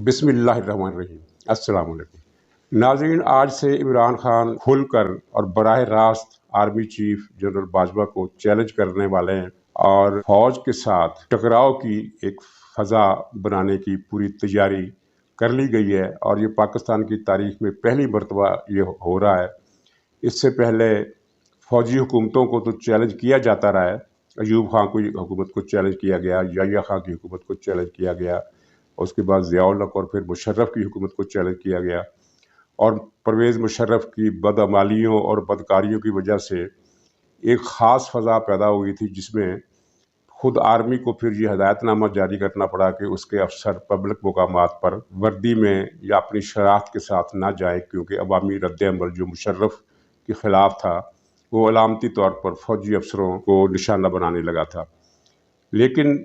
बिस्मिल्लाहिर्रहमानिर्रहीम। अस्सलाम वालेकुम नाज़रीन, आज से इमरान खान खुल कर और बराह रास्त आर्मी चीफ जनरल बाजवा को चैलेंज करने वाले हैं और फौज के साथ टकराव की एक फ़ज़ा बनाने की पूरी तैयारी कर ली गई है। और ये पाकिस्तान की तारीख में पहली मरतबा ये हो रहा है। इससे पहले फौजी हुकूमतों को तो चैलेंज किया जाता रहा है। अयूब खां की हुकूमत को चैलेंज किया गया, याहिया खां की हुकूमत को चैलेंज किया गया, उसके बाद ज़िया-उल हक और फिर मुशर्रफ की हुकूमत को चैलेंज किया गया। और परवेज़ मुशर्रफ की बदअमालियों और बदकारियों की वजह से एक ख़ास फ़ज़ा पैदा हुई थी, जिसमें खुद आर्मी को फिर ये हदायतनामा जारी करना पड़ा कि उसके अफसर पब्लिक मकामात पर वर्दी में या अपनी शराख्त के साथ ना जाएं, क्योंकि अवामी रद्द-ए-अमल जो मुशर्रफ के ख़िलाफ़ था वो अलामती तौर पर फ़ौजी अफसरों को निशाना बनाने लगा था। लेकिन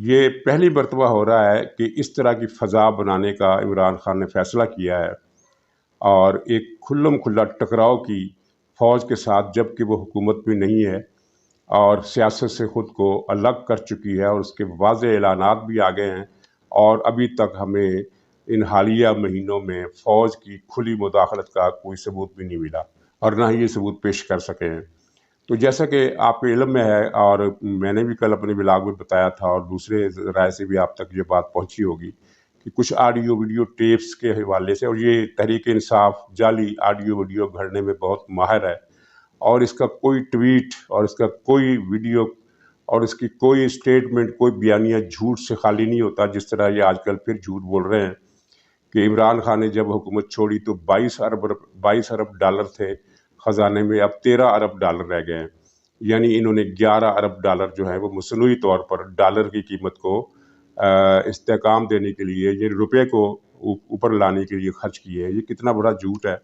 ये पहली मरतबा हो रहा है कि इस तरह की फ़ज़ा बनाने का इमरान खान ने फ़ैसला किया है और एक खुल्लम खुल्ला टकराव की फ़ौज के साथ, जबकि वो हुकूमत में नहीं है और सियासत से ख़ुद को अलग कर चुकी है और उसके वाज़ेह ऐलानात भी आ गए हैं। और अभी तक हमें इन हालिया महीनों में फ़ौज की खुली मुदाखलत का कोई सबूत भी नहीं मिला और ना ही ये सबूत पेश कर सके हैं। तो जैसा कि आपको इल्म में है और मैंने भी कल अपने ब्लॉग में बताया था और दूसरे राय से भी आप तक ये बात पहुंची होगी कि कुछ ऑडियो वीडियो टेप्स के हवाले से, और ये तहरीक इंसाफ जाली ऑडियो वीडियो गढ़ने में बहुत माहिर है और इसका कोई ट्वीट और इसका कोई वीडियो और इसकी कोई स्टेटमेंट, कोई बयानिया झूठ से खाली नहीं होता। जिस तरह ये आजकल फिर झूठ बोल रहे हैं कि इमरान खान ने जब हुकूमत छोड़ी तो 22 अरब डॉलर थे ख़जाने में, अब 13 अरब डॉलर रह गए हैं। यानी इन्होंने 11 अरब डॉलर जो है वो मसनूई तौर पर डॉलर की कीमत को इस्तेहकाम देने के लिए, ये रुपये को ऊपर लाने के लिए खर्च किए हैं। ये कितना बड़ा झूठ है,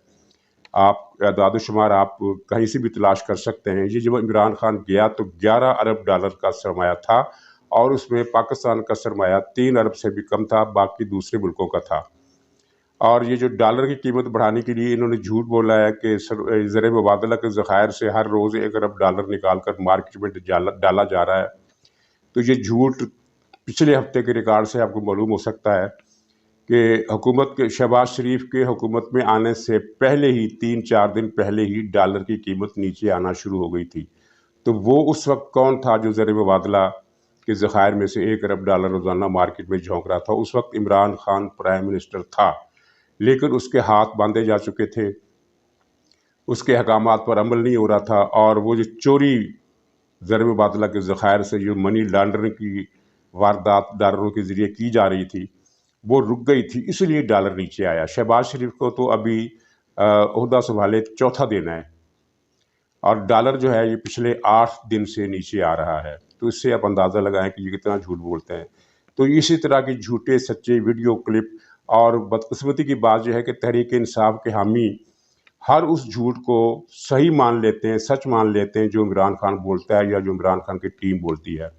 आप दादोशुमार आप कहीं से भी तलाश कर सकते हैं। ये जब इमरान खान गया तो 11 अरब डॉलर का सरमाया था और उसमें पाकिस्तान का सरमाया 3 अरब से भी कम था, बाकी दूसरे मुल्कों का था। और ये जो डॉलर की कीमत बढ़ाने के लिए इन्होंने झूठ बोला है कि ज़र मुबादला के ज़खायर से हर रोज़ 1 अरब डॉलर निकाल कर मार्केट में डाला जा रहा है। तो ये झूठ पिछले हफ्ते के रिकॉर्ड से आपको मालूम हो सकता है कि हुकूमत के शहबाज शरीफ के हुकूमत में आने से पहले ही 3-4 दिन पहले ही डॉलर की कीमत नीचे आना शुरू हो गई थी। तो वो उस वक्त कौन था जो ज़र मुबादला के ज़खायर में से 1 अरब डॉलर रोज़ाना मार्केट में झोंक रहा था? उस वक्त इमरान खान प्राइम मिनिस्टर था, लेकिन उसके हाथ बांधे जा चुके थे, उसके अहकामात पर अमल नहीं हो रहा था और वो जो चोरी ज़र मुबादला के ज़खायर से जो मनी लॉन्ड्रिंग की वारदात डॉलरों के ज़रिए की जा रही थी वो रुक गई थी, इसलिए डॉलर नीचे आया। शहबाज शरीफ को तो अभी ओहदा संभाले चौथा दिन है और डॉलर जो है ये पिछले 8 दिन से नीचे आ रहा है। तो इससे आप अंदाज़ा लगाएं कि ये कितना झूठ बोलते हैं। तो इसी तरह की झूठे सच्चे वीडियो क्लिप, और बदकिस्मती की बात यह है कि तहरीक इंसाफ के हामी हर उस झूठ को सही मान लेते हैं, सच मान लेते हैं जो इमरान खान बोलता है या जो इमरान खान की टीम बोलती है।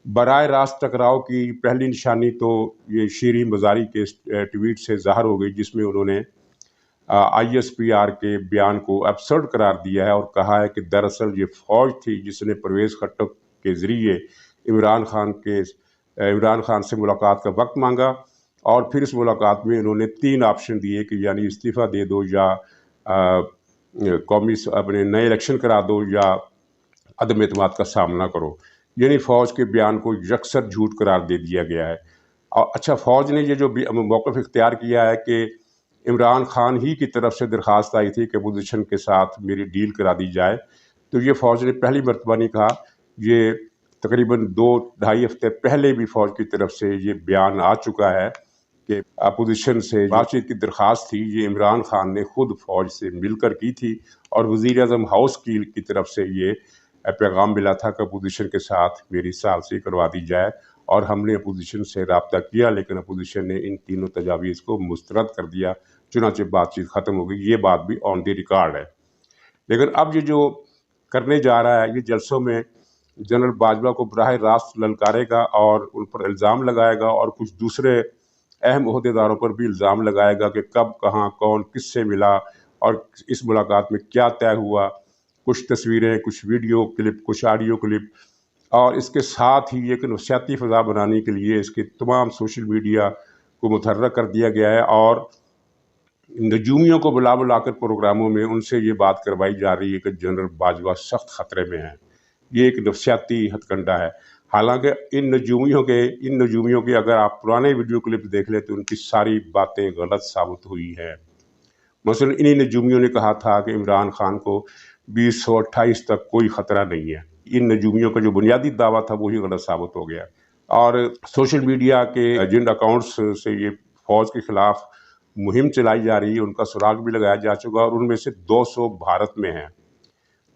बराह रास्त टकराव की पहली निशानी तो ये शीरीन मज़ारी के ट्वीट से ज़ाहिर हो गई, जिसमें उन्होंने ISPR के बयान को एब्सर्ड करार दिया है और कहा है कि दरअसल ये फ़ौज थी जिसने परवेज़ खट्टक के ज़रिए इमरान खान से मुलाकात का वक्त मांगा और फिर इस मुलाकात में इन्होंने 3 ऑप्शन दिए कि यानी इस्तीफ़ा दे दो या कौमी अपने नए इलेक्शन करा दो या अदम एतमाद का सामना करो। यानी फ़ौज के बयान को यकसर झूठ करार दे दिया गया है। और अच्छा, फ़ौज ने ये जो मौक़िफ़ इख्तियार किया है कि इमरान खान ही की तरफ से दरख्वास्त आई थी कि अपोजिशन के साथ मेरी डील करा दी जाए, तो ये फ़ौज ने पहली मरतबा नहीं कहा। ये तकरीबन 2-2.5 हफ्ते पहले भी फ़ौज की तरफ से ये बयान आ चुका है कि अपोजिशन से बातचीत की दरख्वास्त थी, ये इमरान खान ने खुद फ़ौज से मिलकर की थी और वज़ीर-ए-आज़म हाउस की तरफ से ये पैगाम मिला था कि अपोजिशन के साथ मेरी सालसी करवा दी जाए। और हमने अपोजिशन से रब्ता किया, लेकिन अपोजिशन ने इन तीनों तजावीज़ को मुस्तरद कर दिया, चुनांचे बातचीत ख़त्म हो गई। ये बात भी ऑन द रिकॉर्ड है। लेकिन अब ये जो करने जा रहा है, ये जलसों में जनरल बाजवा को बराह रास्त ललकारेगा और उन पर इल्ज़ाम लगाएगा और कुछ दूसरे अहम ओहदेदारों पर भी इल्ज़ाम लगाएगा कि कब, कहाँ, कौन, किससे मिला और इस मुलाकात में क्या तय हुआ। कुछ तस्वीरें, कुछ वीडियो क्लिप, कुछ ऑडियो क्लिप, और इसके साथ ही एक नफसियाती फ़ज़ा बनाने के लिए इसके तमाम सोशल मीडिया को मुतहर्रिक कर दिया गया है और नजूमियों को बुला कर प्रोग्रामों में उनसे ये बात करवाई जा रही है कि जनरल बाजवा सख्त खतरे में हैं। ये एक नफसियाती हथकंडा है। हालांकि इन नजूमियों के अगर आप पुराने वीडियो क्लिप देख लें तो उनकी सारी बातें गलत साबित हुई हैं। मसलन इन्हीं नजूमियों ने कहा था कि इमरान खान को 2028 तक कोई ख़तरा नहीं है। इन नजूमियों का जो बुनियादी दावा था वही गलत साबित हो गया। और सोशल मीडिया के जिन अकाउंट्स से ये फ़ौज के ख़िलाफ़ मुहिम चलाई जा रही है उनका सुराग भी लगाया जा चुका है और उनमें से 200 भारत में हैं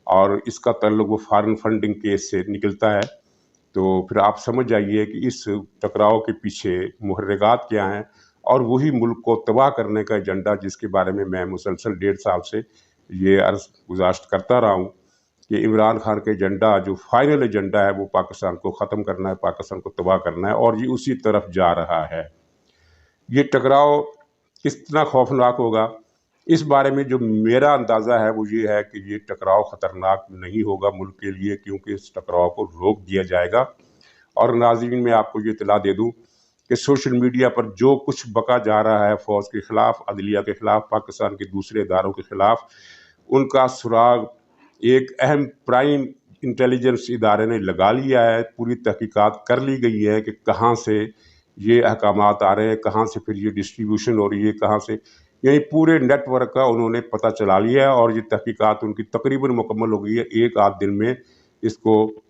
और इसका ताल्लुक वो फॉरेन फंडिंग केस से निकलता है। तो फिर आप समझ जाइए कि इस टकराव के पीछे मुहर्रिकात क्या हैं और वही मुल्क को तबाह करने का एजेंडा जिसके बारे में मैं मुसलसल 1.5 साल से ये अर्ज़ गुज़ाश्त करता रहा हूँ कि इमरान खान का एजेंडा जो फाइनल एजेंडा है वो पाकिस्तान को ख़त्म करना है, पाकिस्तान को तबाह करना है और ये उसी तरफ जा रहा है। ये टकराव कितना खौफनाक होगा, इस बारे में जो मेरा अंदाज़ा है वो ये है कि ये टकराव ख़तरनाक नहीं होगा मुल्क के लिए, क्योंकि इस टकराव को रोक दिया जाएगा। और नाज़रीन मैं आपको ये इत्तला दे दूँ कि सोशल मीडिया पर जो कुछ बका जा रहा है फ़ौज के ख़िलाफ़, अदलिया के ख़िलाफ़, पाकिस्तान के दूसरे इदारों के ख़िलाफ़, उनका सुराग एक अहम प्राइम इंटेलिजेंस इदारे ने लगा लिया है। पूरी तहकीकात कर ली गई है कि कहाँ से ये अहकामात आ रहे हैं, कहाँ से फिर ये डिस्ट्रीब्यूशन हो रही है, कहाँ से, यानी पूरे नेटवर्क का उन्होंने पता चला लिया है और ये तहकीकात उनकी तकरीबन मुकम्मल हो गई है। 1 आध दिन में इसको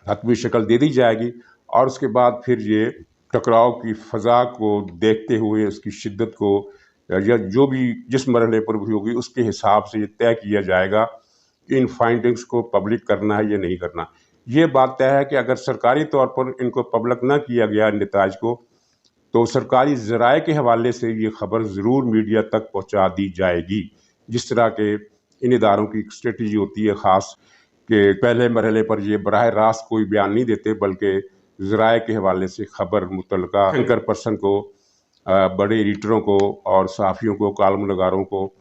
हतमी शक्ल दे दी जाएगी और उसके बाद फिर ये टकराव की फ़ज़ा को देखते हुए उसकी शिद्दत को या जो भी जिस मरहले पर भी होगी उसके हिसाब से ये तय किया जाएगा कि इन फाइंडिंग्स को पब्लिक करना है या नहीं करना। ये बात तय है कि अगर सरकारी तौर पर इनको पब्लिक ना किया गया नताइज को, तो सरकारी ज़राए के हवाले से ये ख़बर ज़रूर मीडिया तक पहुँचा दी जाएगी। जिस तरह के इन इदारों की एक स्ट्रेटजी होती है ख़ास कि पहले मरहले पर ये बराह रास्त कोई बयान नहीं देते, बल्कि ज़राए के हवाले से ख़बर मुतल्लिका एंकर पर्सन को, बड़े एडिटरों को और सहाफ़ियों को, कालम नगारों को,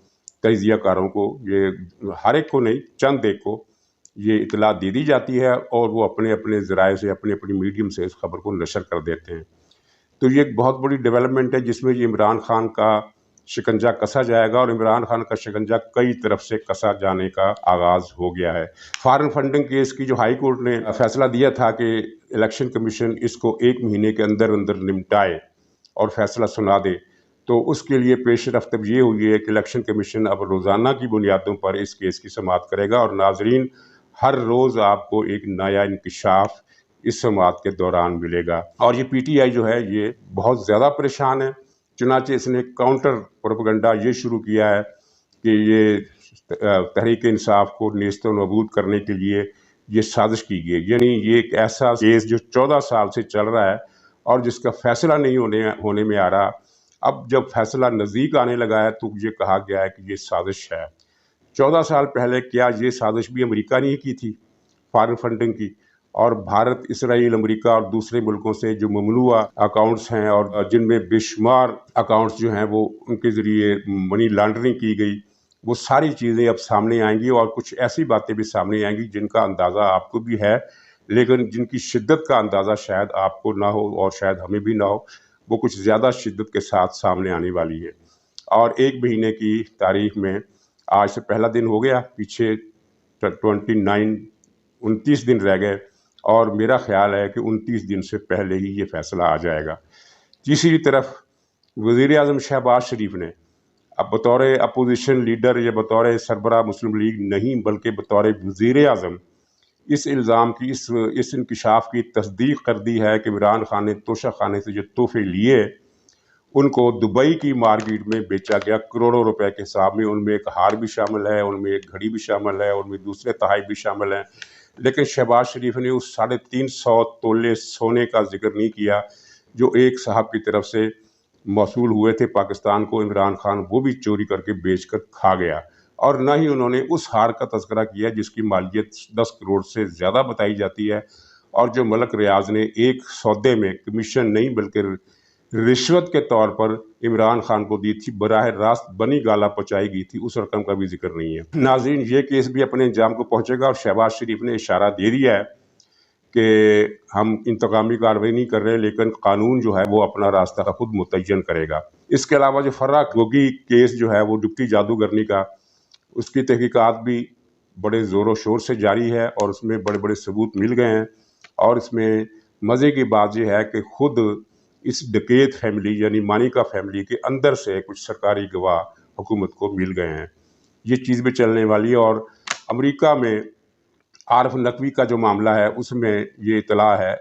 तजिया कारों को, ये हर एक को नहीं, चंद एक को ये इतला दे दी जाती है और वो अपने अपने ज़राए से, अपने अपने मीडियम से इस खबर को नशर कर देते हैं। तो ये एक बहुत बड़ी डेवलपमेंट है जिसमें ये इमरान खान का शिकंजा कसा जाएगा और इमरान खान का शिकंजा कई तरफ से कसा जाने का आगाज़ हो गया है। फॉरेन फंडिंग केस की जो हाई कोर्ट ने फैसला दिया था कि इलेक्शन कमीशन इसको 1 महीने के अंदर अंदर निपटाए और फैसला सुना दे, तो उसके लिए पेश रफ्त अब ये हुई है कि इलेक्शन कमीशन अब रोज़ाना की बुनियादों पर इस केस की समाअत करेगा और नाजरीन हर रोज़ आपको एक नया इंकशाफ इस समाअत के दौरान मिलेगा। और ये PTI जो है ये बहुत ज़्यादा परेशान है, चुनांचे इसने काउंटर प्रोपेगेंडा ये शुरू किया है कि ये तहरीक इंसाफ को नेस्तो नाबूद करने के लिए ये साजिश की गई। यानी ये एक ऐसा केस जो 14 साल से चल रहा है और जिसका फैसला नहीं होने में आ रहा, अब जब फैसला नज़दीक आने लगा है तो ये कहा गया है कि ये साजिश है। 14 साल पहले क्या ये साजिश भी अमेरिका ने ही की थी फॉरेन फंडिंग की? और भारत, इसराइल, अमेरिका और दूसरे मुल्कों से जो ममनुआ अकाउंट्स हैं और जिनमें बेशुमार अकाउंट्स जो हैं वो उनके ज़रिए मनी लॉन्ड्रिंग की गई, वो सारी चीज़ें अब सामने आएंगी और कुछ ऐसी बातें भी सामने आएंगी जिनका अंदाज़ा आपको भी है, लेकिन जिनकी शिद्दत का अंदाज़ा शायद आपको ना हो और शायद हमें भी ना हो। वो कुछ ज़्यादा शिद्दत के साथ सामने आने वाली है। और 1 महीने की तारीख में आज से पहला दिन हो गया, पीछे 29 दिन रह गए और मेरा ख्याल है कि 29 दिन से पहले ही ये फैसला आ जाएगा। तीसरी तरफ वज़ीर-ए-आज़म शहबाज शरीफ ने अब बतौर अपोजिशन लीडर या बतौर सरबराह मुस्लिम लीग नहीं बल्कि बतौर वज़ीर-ए-आज़म इस इल्ज़ाम की, इस इंकशाफ की तस्दीक कर दी है कि इमरान खान ने तोशा खाने से जो तोहफे लिए उनको दुबई की मार्केट में बेचा गया करोड़ों रुपए के हिसाब में। उनमें एक हार भी शामिल है, उनमें एक घड़ी भी शामिल है, उनमें दूसरे तहाइफ भी शामिल हैं। लेकिन शहबाज शरीफ ने उस 350 तोले सोने का जिक्र नहीं किया जो एक साहब की तरफ से मौसूल हुए थे पाकिस्तान को, इमरान खान वो भी चोरी करके बेचकर खा गया। और न ही उन्होंने उस हार का तज़किरा किया जिसकी मालियत 10 करोड़ से ज़्यादा बताई जाती है और जो मलक रियाज ने एक सौदे में कमीशन नहीं बल्कि रिश्वत के तौर पर इमरान खान को दी थी, बराह रास्त बनी गाला पहुँचाई गई थी, उस रकम का भी जिक्र नहीं है। नाज़रीन ये केस भी अपने अंजाम को पहुँचेगा और शहबाज शरीफ ने इशारा दे दिया है کہ ہم انتقامی کارروائی نہیں کر رہے، لیکن قانون جو ہے وہ اپنا راستہ خود متعین کرے گا۔ اس کے علاوہ جو فرا گوگی کیس جو ہے وہ ڈپٹی جادوگرنی کا، اس کی تحقیقات بھی بڑے زور و شور سے جاری ہے اور اس میں بڑے بڑے ثبوت مل گئے ہیں، اور اس میں مزے کی بات یہ ہے کہ خود اس ڈکیت فیملی یعنی مانیکا فیملی کے اندر سے کچھ سرکاری گواہ حکومت کو مل گئے ہیں۔ یہ چیز بھی چلنے والی ہے۔ اور امریکہ میں عارف نقوی کا جو معاملہ ہے اس میں یہ اطلاع ہے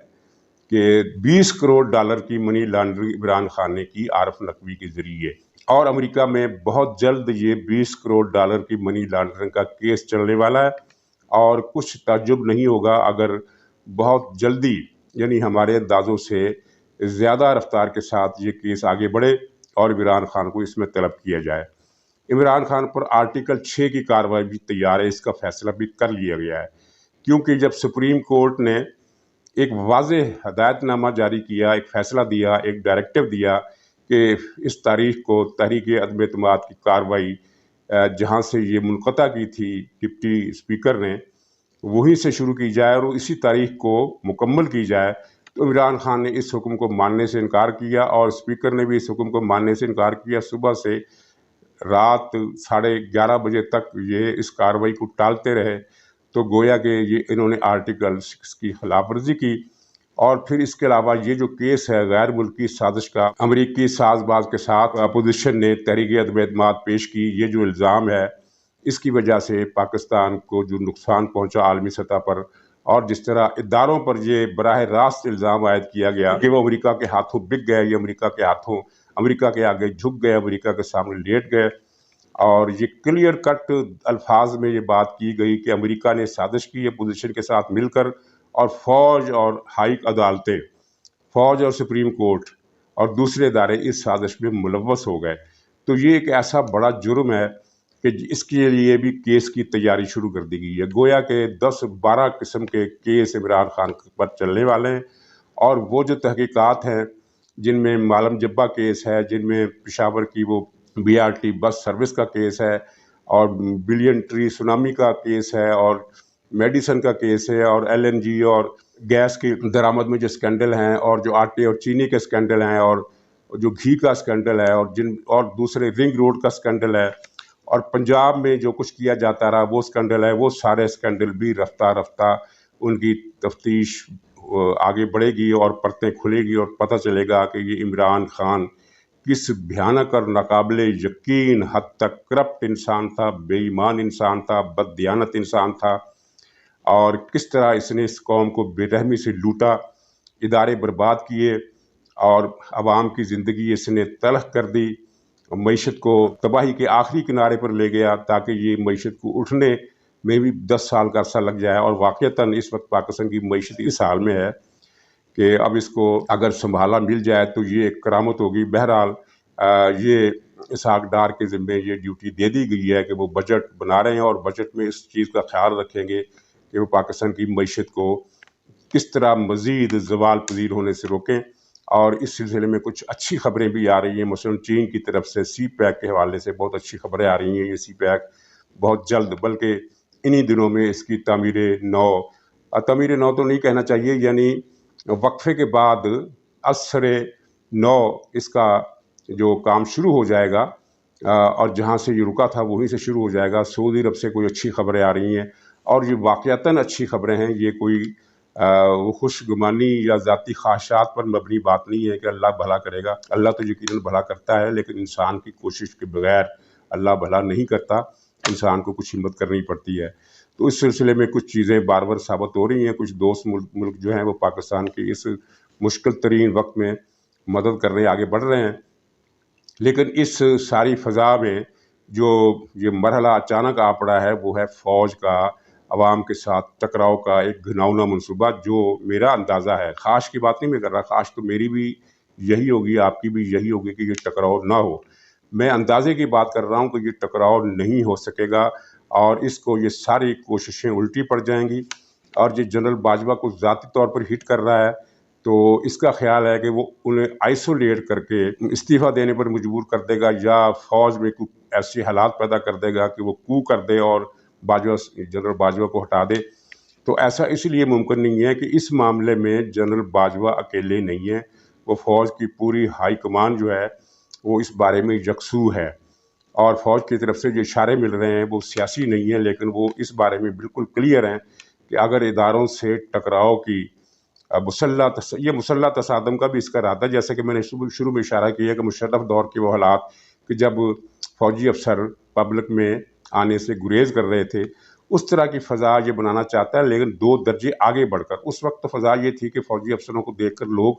کہ 20 کروڑ ڈالر کی منی لانڈرنگ عمران خان نے کی عارف نقوی کے ذریعے، اور امریکہ میں بہت جلد یہ 20 کروڑ ڈالر کی منی لانڈرنگ کا کیس چلنے والا ہے، اور کچھ تعجب نہیں ہوگا اگر بہت جلدی یعنی ہمارے اندازوں سے زیادہ رفتار کے ساتھ یہ کیس آگے بڑھے اور عمران خان کو اس میں طلب کیا جائے۔ عمران خان پر آرٹیکل 6 کی کارروائی بھی تیار ہے، اس کا فیصلہ بھی کر لیا گیا ہے، کیونکہ جب سپریم کورٹ نے ایک واضح ہدایت نامہ جاری کیا، ایک فیصلہ دیا، ایک ڈائریکٹو دیا کہ اس تاریخ کو تحریک عدم اعتماد کی کارروائی جہاں سے یہ منقطع کی تھی ڈپٹی اسپیکر نے، وہیں سے شروع کی جائے اور اسی تاریخ کو مکمل کی جائے، تو عمران خان نے اس حکم کو ماننے سے انکار کیا اور اسپیکر نے بھی اس حکم کو ماننے سے انکار کیا۔ صبح سے رات 11:30 بجے تک یہ اس کارروائی کو ٹالتے رہے، تو گویا کہ یہ انہوں نے آرٹیکل 6 کی خلاف ورزی کی۔ اور پھر اس کے علاوہ یہ جو کیس ہے غیر ملکی سازش کا، امریکی ساز باز کے ساتھ اپوزیشن نے تحریک عدم اعتماد پیش کی، یہ جو الزام ہے اس کی وجہ سے پاکستان کو جو نقصان پہنچا عالمی سطح پر، اور جس طرح اداروں پر یہ براہ راست الزام عائد کیا گیا کہ وہ امریکہ کے ہاتھوں بک گئے، یہ امریکہ کے ہاتھوں امریکہ کے آگے جھک گئے، امریکہ کے سامنے لیٹ گئے، اور یہ کلیئر کٹ الفاظ میں یہ بات کی گئی کہ امریکہ نے سازش کی اپوزیشن کے ساتھ مل کر، اور فوج اور ہائی عدالتیں، فوج اور سپریم کورٹ اور دوسرے ادارے اس سازش میں ملوث ہو گئے۔ تو یہ ایک ایسا بڑا جرم ہے کہ اس کے لیے بھی کیس کی تیاری شروع کر دی گئی ہے۔ گویا کہ 10-12 قسم کے کیس عمران خان پر چلنے والے ہیں، اور وہ جو تحقیقات ہیں جن میں معلم جبہ کیس ہے، جن میں پشاور کی وہ BRT بس سروس کا کیس ہے، اور بلین ٹری سونامی کا کیس ہے، اور میڈیسن کا کیس ہے، اور LNG اور گیس کی درآمد میں جو اسکینڈل ہیں، اور جو آٹے اور چینی کے اسکینڈل ہیں، اور جو گھی کا اسکینڈل ہے، اور دوسرے رنگ روڈ کا اسکینڈل ہے، اور پنجاب میں جو کچھ کیا جاتا رہا وہ اسکینڈل ہے، وہ سارے اسکینڈل بھی رفتہ رفتہ ان کی تفتیش آگے بڑھے گی اور پرتیں کھلے گی، اور پتہ چلے گا کہ یہ عمران خان کس بھیانک اور ناقابل یقین حد تک کرپٹ انسان تھا، بے ایمان انسان تھا، بددیانت انسان تھا، اور کس طرح اس نے اس قوم کو بے رحمی سے لوٹا، ادارے برباد کیے، اور عوام کی زندگی اس نے تلخ کر دی، معیشت کو تباہی کے آخری کنارے پر لے گیا، تاکہ یہ معیشت کو اٹھنے میں بھی 10 سال کا عرصہ لگ جائے۔ اور واقعتاً اس وقت پاکستان کی معیشت اس حال میں ہے کہ اب اس کو اگر سنبھالا مل جائے تو یہ ایک کرامت ہوگی۔ بہرحال یہ اسحاق ڈار کے ذمے یہ ڈیوٹی دے دی گئی ہے کہ وہ بجٹ بنا رہے ہیں، اور بجٹ میں اس چیز کا خیال رکھیں گے کہ وہ پاکستان کی معیشت کو کس طرح مزید زوال پذیر ہونے سے روکیں۔ اور اس سلسلے میں کچھ اچھی خبریں بھی آ رہی ہیں، مثلاً چین کی طرف سے سی پیک کے حوالے سے بہت اچھی خبریں آ رہی ہیں۔ یہ سی پیک بہت جلد، بلکہ انہی دنوں میں اس کی تعمیر نو تو نہیں کہنا چاہیے، یعنی وقفے کے بعد عصر نو اس کا جو کام شروع ہو جائے گا، اور جہاں سے یہ رکا تھا وہیں سے شروع ہو جائے گا۔ سعودی عرب سے کوئی اچھی خبریں آ رہی ہیں، اور یہ واقعتاً اچھی خبریں ہیں، یہ کوئی وہ خوش گمانی یا ذاتی خواہشات پر مبنی بات نہیں ہے کہ اللہ بھلا کرے گا۔ اللہ تو یقیناً بھلا کرتا ہے، لیکن انسان کی کوشش کے بغیر اللہ بھلا نہیں کرتا، انسان کو کچھ ہمت کرنی پڑتی ہے۔ تو اس سلسلے میں کچھ چیزیں بار بار ثابت ہو رہی ہیں، کچھ دوست ملک جو ہیں وہ پاکستان کے اس مشکل ترین وقت میں مدد کرنے آگے بڑھ رہے ہیں، لیکن اس ساری فضا میں جو یہ مرحلہ اچانک آ پڑا ہے وہ ہے فوج کا عوام کے ساتھ ٹکراؤ کا ایک گھناؤنا منصوبہ، جو میرا اندازہ ہے، خواہش کی بات نہیں میں کر رہا، خواہش تو میری بھی یہی ہوگی، آپ کی بھی یہی ہوگی کہ یہ ٹکراؤ نہ ہو، میں اندازے کی بات کر رہا ہوں کہ یہ ٹکراؤ نہیں ہو سکے گا، اور اس کو یہ ساری کوششیں الٹی پڑ جائیں گی۔ اور یہ جنرل باجوہ کو ذاتی طور پر ہٹ کر رہا ہے، تو اس کا خیال ہے کہ وہ انہیں آئسولیٹ کر کے استعفیٰ دینے پر مجبور کر دے گا، یا فوج میں کچھ ایسے حالات پیدا کر دے گا کہ وہ کو کر دے اور جنرل باجوہ کو ہٹا دے۔ تو ایسا اس لیے ممکن نہیں ہے کہ اس معاملے میں جنرل باجوہ اکیلے نہیں ہیں، وہ فوج کی پوری ہائی کمان جو ہے وہ اس بارے میں یکسو ہے، اور فوج کی طرف سے جو اشارے مل رہے ہیں وہ سیاسی نہیں ہیں، لیکن وہ اس بارے میں بالکل کلیئر ہیں کہ اگر اداروں سے ٹکراؤ کی یہ مسلح تصادم کا بھی اس کا ارادہ، جیسا کہ میں نے شروع میں اشارہ کیا کہ مشرف دور کے وہ حالات کہ جب فوجی افسر پبلک میں آنے سے گریز کر رہے تھے، اس طرح کی فضا یہ بنانا چاہتا ہے، لیکن 2 درجے آگے بڑھ کر۔ اس وقت فضا یہ تھی کہ فوجی افسروں کو دیکھ کر لوگ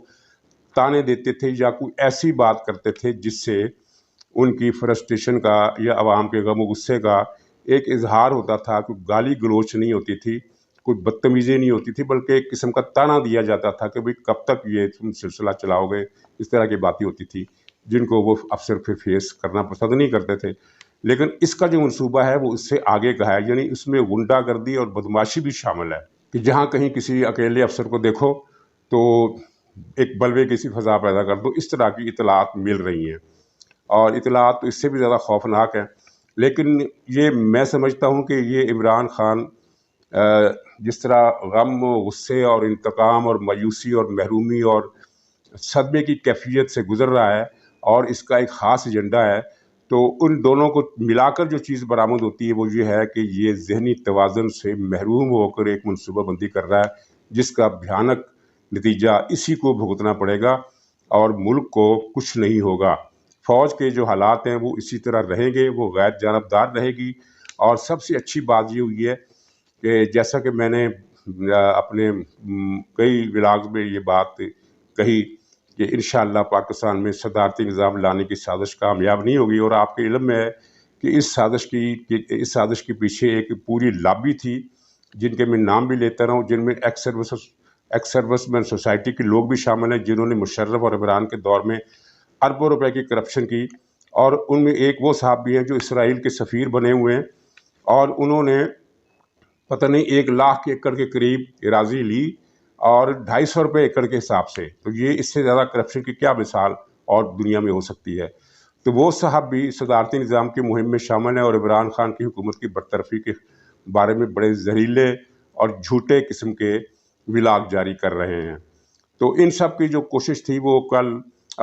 تانے دیتے تھے یا کوئی ایسی بات کرتے تھے جس سے ان کی فرسٹریشن کا یا عوام کے غم و غصے کا ایک اظہار ہوتا تھا، کوئی گالی گلوچ نہیں ہوتی تھی، کوئی بدتمیزی نہیں ہوتی تھی، بلکہ ایک قسم کا تانا دیا جاتا تھا کہ بھئی کب تک یہ تم سلسلہ چلاؤ گے، اس طرح کی باتیں ہوتی تھی جن کو وہ افسر پھر فیس کرنا پسند نہیں کرتے تھے۔ لیکن اس کا جو منصوبہ ہے وہ اس سے آگے کا ہے، یعنی اس میں غنڈہ گردی اور بدماشی بھی شامل ہے کہ جہاں کہیں کسی اکیلے افسر کو دیکھو تو ایک بلوے کی سی فضا پیدا کر دو، اس طرح کی اطلاعات مل رہی ہیں، اور اطلاعات تو اس سے بھی زیادہ خوفناک ہیں۔ لیکن یہ میں سمجھتا ہوں کہ یہ عمران خان جس طرح غم و غصے اور انتقام اور مایوسی اور محرومی اور صدمے کی کیفیت سے گزر رہا ہے، اور اس کا ایک خاص ایجنڈا ہے، تو ان دونوں کو ملا کر جو چیز برآمد ہوتی ہے وہ یہ ہے کہ یہ ذہنی توازن سے محروم ہو کر ایک منصوبہ بندی کر رہا ہے جس کا بھیانک نتیجہ اسی کو بھگتنا پڑے گا اور ملک کو کچھ نہیں ہوگا۔ فوج کے جو حالات ہیں وہ اسی طرح رہیں گے، وہ غیر جانبدار رہے گی، اور سب سے اچھی بات یہ ہوئی ہے کہ جیسا کہ میں نے اپنے کئی ولاگز میں یہ بات کہی کہ انشاءاللہ پاکستان میں صدارتی نظام لانے کی سازش کامیاب نہیں ہوگی، اور آپ کے علم میں ہے کہ اس سازش کے پیچھے ایک پوری لابی تھی جن کے میں نام بھی لیتا رہا ہوں، جن میں ایکس سروس مین سوسائٹی کے لوگ بھی شامل ہیں جنہوں نے مشرف اور عمران کے دور میں اربوں روپے کی کرپشن کی، اور ان میں ایک وہ صاحب بھی ہیں جو اسرائیل کے سفیر بنے ہوئے ہیں، اور انہوں نے پتہ نہیں 1 لاکھ ایکڑ کے قریب اراضی لی، اور 250 روپے ایکڑ کے حساب سے، تو یہ اس سے زیادہ کرپشن کی کیا مثال اور دنیا میں ہو سکتی ہے۔ تو وہ صاحب بھی صدارتی نظام کی مہم میں شامل ہیں اور عمران خان کی حکومت کی برطرفی کے بارے میں بڑے زہریلے اور جھوٹے قسم کے ولاگ جاری کر رہے ہیں۔ تو ان سب کی جو کوشش تھی وہ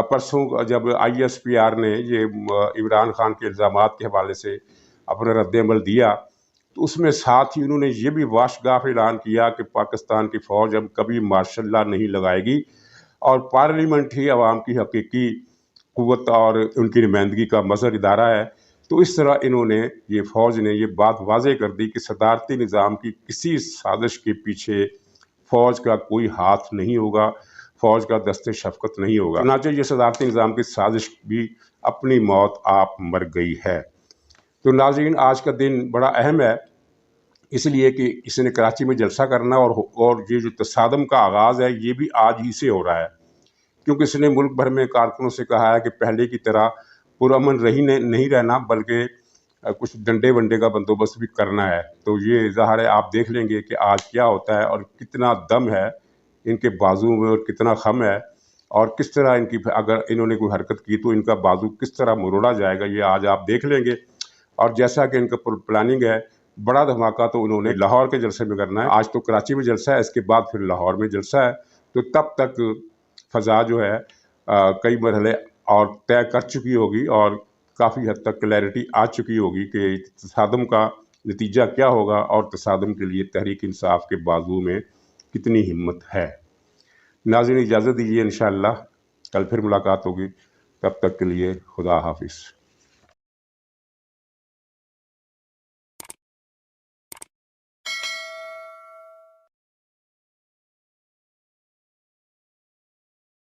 پرسوں جب ISPR نے یہ عمران خان کے الزامات کے حوالے سے اپنا رد عمل دیا، تو اس میں ساتھ ہی انہوں نے یہ بھی واش گاف اعلان کیا کہ پاکستان کی فوج اب کبھی مارشل لا نہیں لگائے گی، اور پارلیمنٹ ہی عوام کی حقیقی قوت اور ان کی نمائندگی کا مظہر ادارہ ہے۔ تو اس طرح یہ فوج نے یہ بات واضح کر دی کہ صدارتی نظام کی کسی سازش کے پیچھے فوج کا کوئی ہاتھ نہیں ہوگا، فوج کا دست شفقت نہیں ہوگا، چنانچہ یہ صدارتی نظام کی سازش بھی اپنی موت آپ مر گئی ہے۔ تو ناظرین، آج کا دن بڑا اہم ہے، اس لیے کہ اس نے کراچی میں جلسہ کرنا، اور یہ جو تصادم کا آغاز ہے یہ بھی آج ہی سے ہو رہا ہے، کیونکہ اس نے ملک بھر میں کارکنوں سے کہا ہے کہ پہلے کی طرح پرامن نہیں رہنا، بلکہ کچھ ڈنڈے ونڈے کا بندوبست بھی کرنا ہے۔ تو یہ ظاہر ہے آپ دیکھ لیں گے کہ آج کیا ہوتا ہے، اور کتنا دم ہے ان کے بازو میں اور کتنا خم ہے، اور کس طرح اگر انہوں نے کوئی حرکت کی تو ان کا بازو کس طرح مروڑا جائے گا، یہ آج آپ دیکھ لیں گے۔ اور جیسا کہ ان کا پلاننگ ہے، بڑا دھماکہ تو انہوں نے لاہور کے جلسے میں کرنا ہے۔ آج تو کراچی میں جلسہ ہے، اس کے بعد پھر لاہور میں جلسہ ہے، تو تب تک فضا جو ہے کئی مرحلے اور طے کر چکی ہوگی، اور کافی حد تک کلیئرٹی آ چکی ہوگی کہ تصادم کا نتیجہ کیا ہوگا، اور تصادم کے لیے تحریک انصاف کے بازو میں کتنی ہمت ہے۔ ناظرین، اجازت دیجیے، انشاءاللہ کل پھر ملاقات ہوگی، تب تک کے لیے خدا حافظ۔